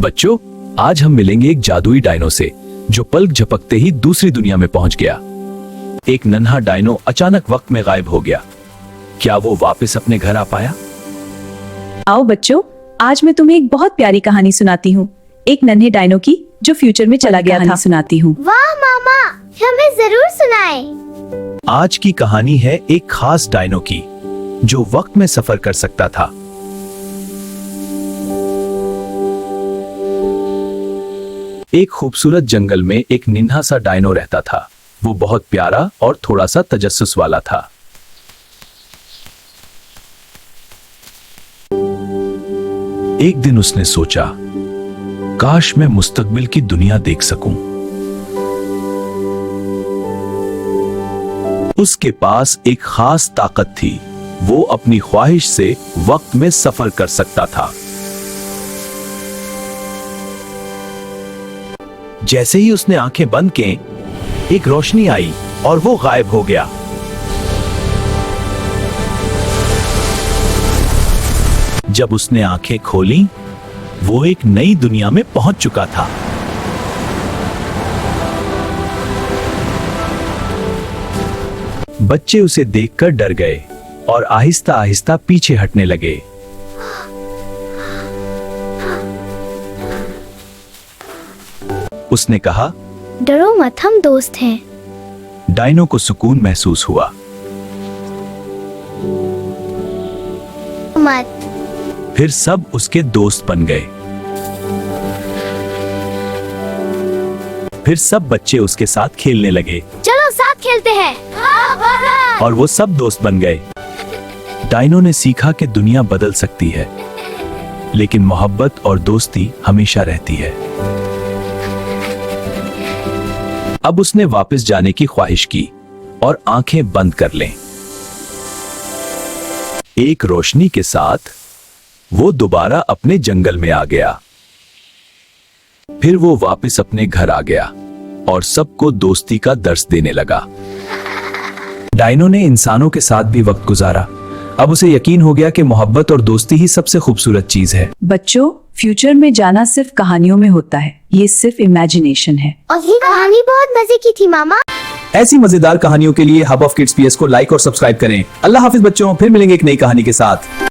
बच्चों, आज हम मिलेंगे एक जादुई डायनो से जो पलक झपकते ही दूसरी दुनिया में पहुंच गया। एक नन्हा डायनो अचानक वक्त में गायब हो गया। क्या वो वापस अपने घर आ पाया? आओ बच्चों, आज मैं तुम्हें एक बहुत प्यारी कहानी सुनाती हूँ, एक नन्हे डायनो की जो फ्यूचर में चला गया था। सुनाती हूँ। वाह मामा, हमें जरूर सुनाएं। आज की कहानी है एक खास डायनो की जो वक्त में सफर कर सकता था। एक खूबसूरत जंगल में एक नन्हा सा डायनो रहता था। वो बहुत प्यारा और थोड़ा सा तजस्सुस वाला था। एक दिन उसने सोचा, काश मैं मुस्तकबिल की दुनिया देख सकूं। उसके पास एक खास ताकत थी। वो अपनी ख्वाहिश से वक्त में सफर कर सकता था। जैसे ही उसने आंखें बंद की, एक रोशनी आई और वो गायब हो गया। जब उसने आंखें खोली, वो एक नई दुनिया में पहुंच चुका था। बच्चे उसे देखकर डर गए और आहिस्ता आहिस्ता पीछे हटने लगे। उसने कहा, डरो मत, हम दोस्त हैं। डायनो को सुकून महसूस हुआ। मत। फिर सब उसके दोस्त बन गए। फिर सब बच्चे उसके साथ खेलने लगे चलो साथ खेलते हैं। और वो सब दोस्त बन गए। डायनो ने सीखा कि दुनिया बदल सकती है, लेकिन मोहब्बत और दोस्ती हमेशा रहती है। अब उसने वापस जाने की ख्वाहिश की और आंखें बंद कर लें। एक रोशनी के साथ वो दोबारा अपने जंगल में आ गया। फिर वो वापस अपने घर आ गया और सबको दोस्ती का दर्स देने लगा। डायनो ने इंसानों के साथ भी वक्त गुजारा। अब उसे यकीन हो गया कि मोहब्बत और दोस्ती ही सबसे खूबसूरत चीज है। बच्चों, फ्यूचर में जाना सिर्फ कहानियों में होता है, ये सिर्फ इमेजिनेशन है। और ये कहानी बहुत मजे की थी मामा। ऐसी मजेदार कहानियों के लिए हब ऑफ किड्स PS को लाइक और सब्सक्राइब करें। अल्लाह हाफिज बच्चों, फिर मिलेंगे एक नई कहानी के साथ।